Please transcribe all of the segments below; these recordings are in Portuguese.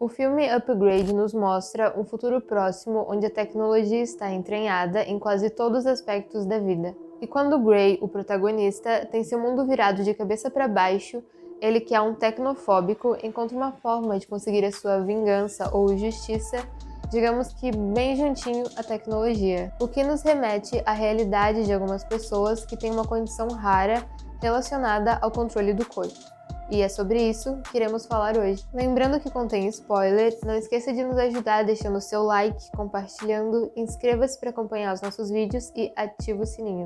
O filme Upgrade nos mostra um futuro próximo onde a tecnologia está entranhada em quase todos os aspectos da vida. E quando Gray, o protagonista, tem seu mundo virado de cabeça para baixo, ele, que é um tecnofóbico, encontra uma forma de conseguir a sua vingança ou justiça, digamos que bem juntinho à tecnologia, o que nos remete à realidade de algumas pessoas que têm uma condição rara relacionada ao controle do corpo. E é sobre isso que iremos falar hoje. Lembrando que contém spoiler, não esqueça de nos ajudar deixando seu like, compartilhando, inscreva-se para acompanhar os nossos vídeos e ative o sininho.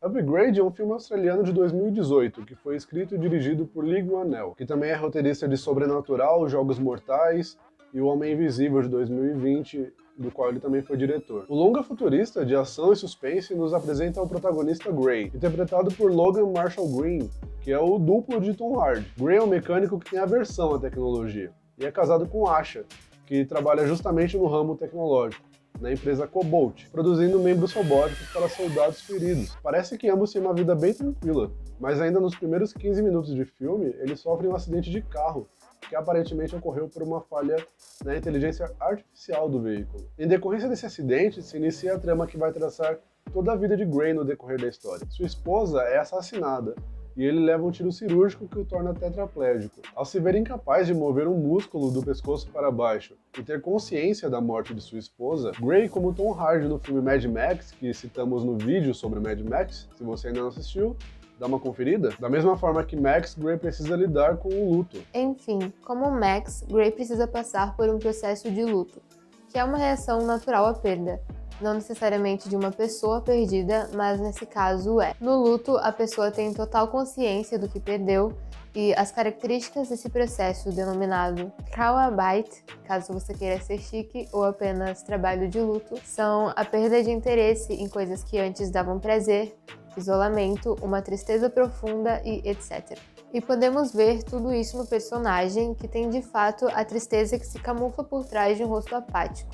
Upgrade é um filme australiano de 2018, que foi escrito e dirigido por Lee Granell, que também é roteirista de Sobrenatural, Jogos Mortais e O Homem Invisível de 2020, do qual ele também foi diretor. O longa futurista de ação e suspense nos apresenta o protagonista Gray, interpretado por Logan Marshall Green, que é o duplo de Tom Hardy. Gray é um mecânico que tem aversão à tecnologia, e é casado com Asha, que trabalha justamente no ramo tecnológico, na empresa Cobalt, produzindo membros robóticos para soldados feridos. Parece que ambos têm uma vida bem tranquila, mas ainda nos primeiros 15 minutos de filme, eles sofrem um acidente de carro, que aparentemente ocorreu por uma falha na inteligência artificial do veículo. Em decorrência desse acidente, se inicia a trama que vai traçar toda a vida de Gray no decorrer da história. Sua esposa é assassinada, e ele leva um tiro cirúrgico que o torna tetraplégico. Ao se ver incapaz de mover um músculo do pescoço para baixo e ter consciência da morte de sua esposa, Gray, como Tom Hardy no filme Mad Max, que citamos no vídeo sobre Mad Max, se você ainda não assistiu, dá uma conferida. Da mesma forma que Max, Gray precisa lidar com o luto. Enfim, como Max, Gray precisa passar por um processo de luto, que é uma reação natural à perda. Não necessariamente de uma pessoa perdida, mas nesse caso é. No luto, a pessoa tem total consciência do que perdeu e as características desse processo denominado Trauarbeit, caso você queira ser chique ou apenas trabalho de luto, são a perda de interesse em coisas que antes davam prazer, isolamento, uma tristeza profunda e etc. E podemos ver tudo isso no personagem, que tem de fato a tristeza que se camufla por trás de um rosto apático,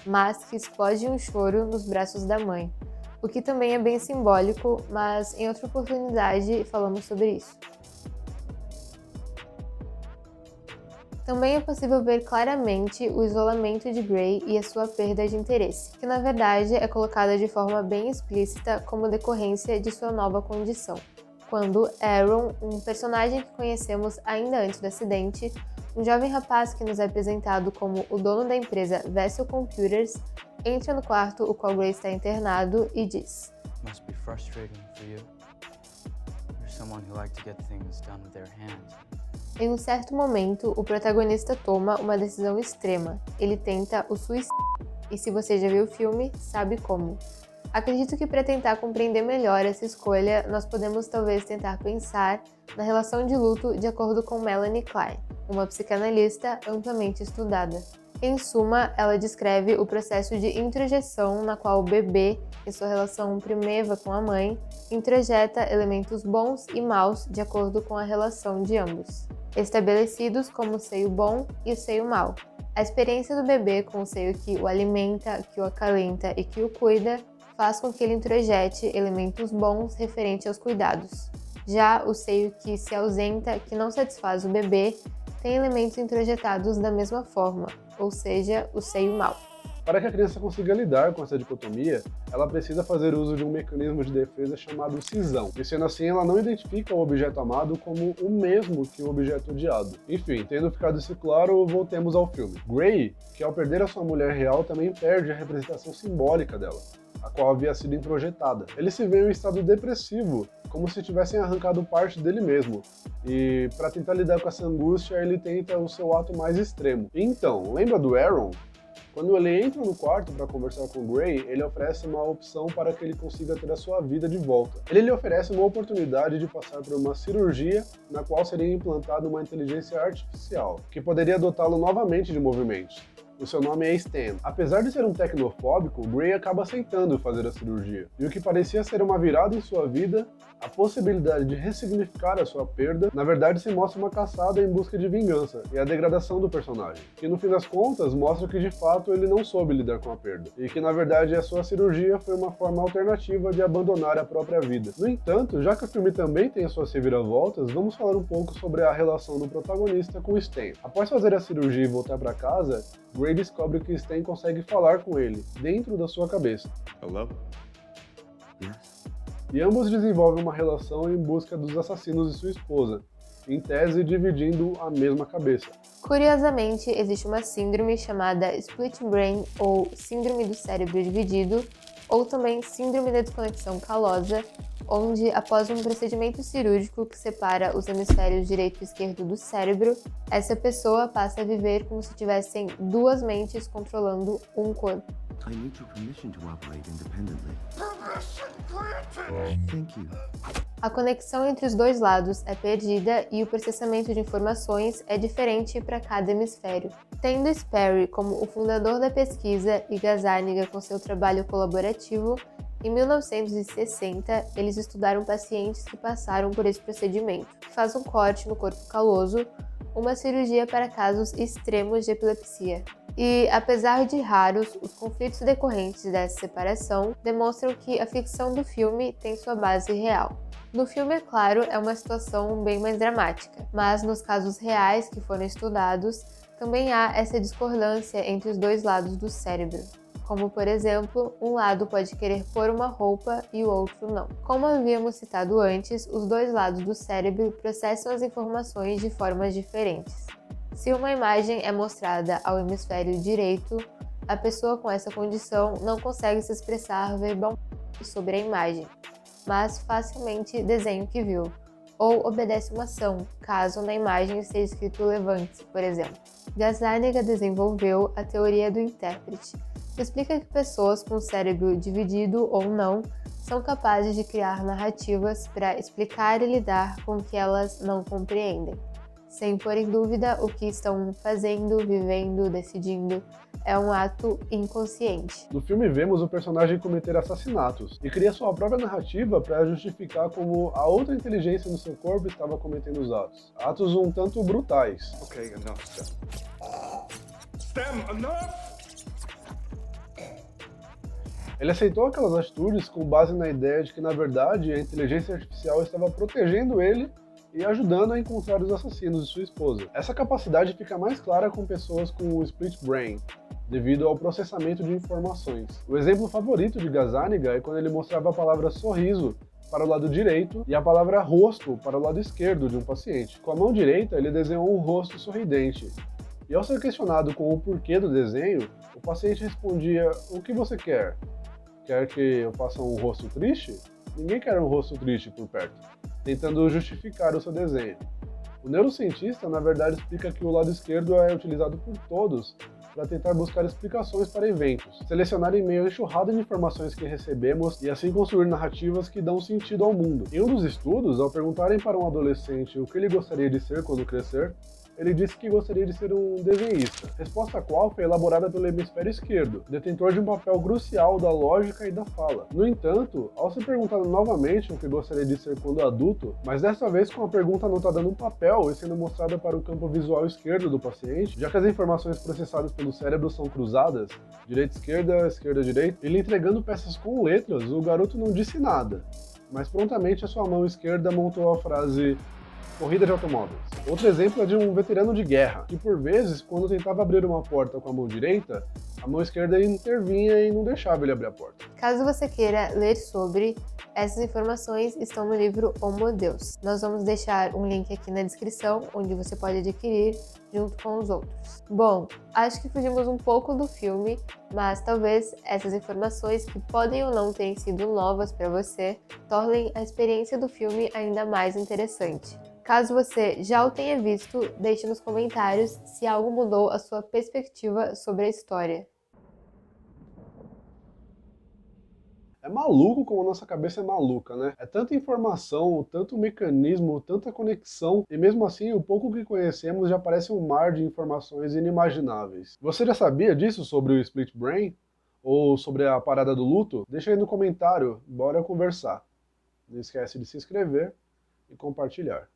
mas que explode um choro nos braços da mãe, o que também é bem simbólico, mas em outra oportunidade falamos sobre isso. Também é possível ver claramente o isolamento de Gray e a sua perda de interesse, que na verdade é colocada de forma bem explícita como decorrência de sua nova condição, quando Aaron, um personagem que conhecemos ainda antes do acidente, um jovem rapaz que nos é apresentado como o dono da empresa Vessel Computers, entra no quarto o qual Gray está internado e diz: Must be frustrating for you. You're someone who likes to get things done with their hands. Em um certo momento, o protagonista toma uma decisão extrema. Ele tenta o suicídio, e se você já viu o filme, sabe como. Acredito que para tentar compreender melhor essa escolha, nós podemos talvez tentar pensar na relação de luto de acordo com Melanie Klein, uma psicanalista amplamente estudada. Em suma, ela descreve o processo de introjeção na qual o bebê, em sua relação primeva com a mãe, introjeta elementos bons e maus de acordo com a relação de ambos, estabelecidos como o seio bom e o seio mau. A experiência do bebê com o seio que o alimenta, que o acalenta e que o cuida faz com que ele introjete elementos bons referentes aos cuidados. Já o seio que se ausenta, que não satisfaz o bebê, tem elementos introjetados da mesma forma, ou seja, o seio mau. Para que a criança consiga lidar com essa dicotomia, ela precisa fazer uso de um mecanismo de defesa chamado cisão, e sendo assim ela não identifica o objeto amado como o mesmo que o objeto odiado. Enfim, tendo ficado isso claro, voltemos ao filme. Gray, que ao perder a sua mulher real também perde a representação simbólica dela, a qual havia sido introjetada. Ele se vê em um estado depressivo, como se tivessem arrancado parte dele mesmo, e para tentar lidar com essa angústia, ele tenta o seu ato mais extremo. Então, lembra do Aaron? Quando ele entra no quarto para conversar com Gray, ele oferece uma opção para que ele consiga ter a sua vida de volta. Ele lhe oferece uma oportunidade de passar por uma cirurgia na qual seria implantada uma inteligência artificial, que poderia dotá-lo novamente de movimentos. O seu nome é Stan. Apesar de ser um tecnofóbico, Gray acaba aceitando fazer a cirurgia. E o que parecia ser uma virada em sua vida a possibilidade de ressignificar a sua perda, na verdade se mostra uma caçada em busca de vingança e a degradação do personagem, que no fim das contas mostra que de fato ele não soube lidar com a perda, e que na verdade a sua cirurgia foi uma forma alternativa de abandonar a própria vida. No entanto, já que o filme também tem as suas reviravoltas, vamos falar um pouco sobre a relação do protagonista com Stan. Após fazer a cirurgia e voltar para casa, Gray descobre que Stan consegue falar com ele, dentro da sua cabeça. Hello? Yes. E ambos desenvolvem uma relação em busca dos assassinos de sua esposa, em tese dividindo a mesma cabeça. Curiosamente, existe uma síndrome chamada Split Brain, ou Síndrome do Cérebro Dividido, ou também Síndrome da Desconexão Calosa, onde, após um procedimento cirúrgico que separa os hemisférios direito e esquerdo do cérebro, essa pessoa passa a viver como se tivessem duas mentes controlando um corpo. I need your permission to operate independently. Thank you. A conexão entre os dois lados é perdida e o processamento de informações é diferente para cada hemisfério. Tendo Sperry como o fundador da pesquisa e Gazzaniga com seu trabalho colaborativo, em 1960 eles estudaram pacientes que passaram por esse procedimento, que faz um corte no corpo caloso, uma cirurgia para casos extremos de epilepsia. E, apesar de raros, os conflitos decorrentes dessa separação demonstram que a ficção do filme tem sua base real. No filme, é claro, é uma situação bem mais dramática, mas nos casos reais que foram estudados, também há essa discordância entre os dois lados do cérebro. Como, por exemplo, um lado pode querer pôr uma roupa e o outro não. Como havíamos citado antes, os dois lados do cérebro processam as informações de formas diferentes. Se uma imagem é mostrada ao hemisfério direito, a pessoa com essa condição não consegue se expressar verbalmente sobre a imagem, mas facilmente desenha o que viu, ou obedece uma ação, caso na imagem esteja escrito levante-se, por exemplo. Gazzaniga desenvolveu a teoria do intérprete, que explica que pessoas com o cérebro dividido ou não são capazes de criar narrativas para explicar e lidar com o que elas não compreendem, sem pôr em dúvida o que estão fazendo, vivendo, decidindo. É um ato inconsciente. No filme vemos o personagem cometer assassinatos e cria sua própria narrativa para justificar como a outra inteligência no seu corpo estava cometendo os atos. Atos um tanto brutais. Okay, enough, Stem. Stem, enough! Ele aceitou aquelas atitudes com base na ideia de que, na verdade, a inteligência artificial estava protegendo ele e ajudando a encontrar os assassinos de sua esposa. Essa capacidade fica mais clara com pessoas com o split brain, devido ao processamento de informações. O exemplo favorito de Gazzaniga é quando ele mostrava a palavra sorriso para o lado direito e a palavra rosto para o lado esquerdo de um paciente. Com a mão direita, ele desenhou um rosto sorridente. E ao ser questionado com o porquê do desenho, o paciente respondia: "O que você quer? Quer que eu faça um rosto triste?" Ninguém quer um rosto triste por perto, tentando justificar o seu desenho. O neurocientista, na verdade, explica que o lado esquerdo é utilizado por todos para tentar buscar explicações para eventos, selecionar em meio à enxurrada de informações que recebemos e assim construir narrativas que dão sentido ao mundo. Em um dos estudos, ao perguntarem para um adolescente o que ele gostaria de ser quando crescer, ele disse que gostaria de ser um desenhista, resposta a qual foi elaborada pelo hemisfério esquerdo, detentor de um papel crucial da lógica e da fala. No entanto, ao ser perguntado novamente o que gostaria de ser quando adulto, mas desta vez com a pergunta anotada num papel e sendo mostrada para o campo visual esquerdo do paciente, já que as informações processadas pelo cérebro são cruzadas, direita-esquerda, esquerda-direita, ele entregando peças com letras, o garoto não disse nada, mas prontamente a sua mão esquerda montou a frase corrida de automóveis. Outro exemplo é de um veterano de guerra, que por vezes, quando tentava abrir uma porta com a mão direita, a mão esquerda intervinha e não deixava ele abrir a porta. Caso você queira ler sobre, essas informações estão no livro Homo Deus. Nós vamos deixar um link aqui na descrição, onde você pode adquirir junto com os outros. Bom, acho que fugimos um pouco do filme, mas talvez essas informações, que podem ou não terem sido novas para você, tornem a experiência do filme ainda mais interessante. Caso você já o tenha visto, deixe nos comentários se algo mudou a sua perspectiva sobre a história. É maluco como a nossa cabeça é maluca, né? É tanta informação, tanto mecanismo, tanta conexão, e mesmo assim o pouco que conhecemos já parece um mar de informações inimagináveis. Você já sabia disso sobre o Split Brain? Ou sobre a parada do luto? Deixa aí no comentário, bora conversar. Não esquece de se inscrever e compartilhar.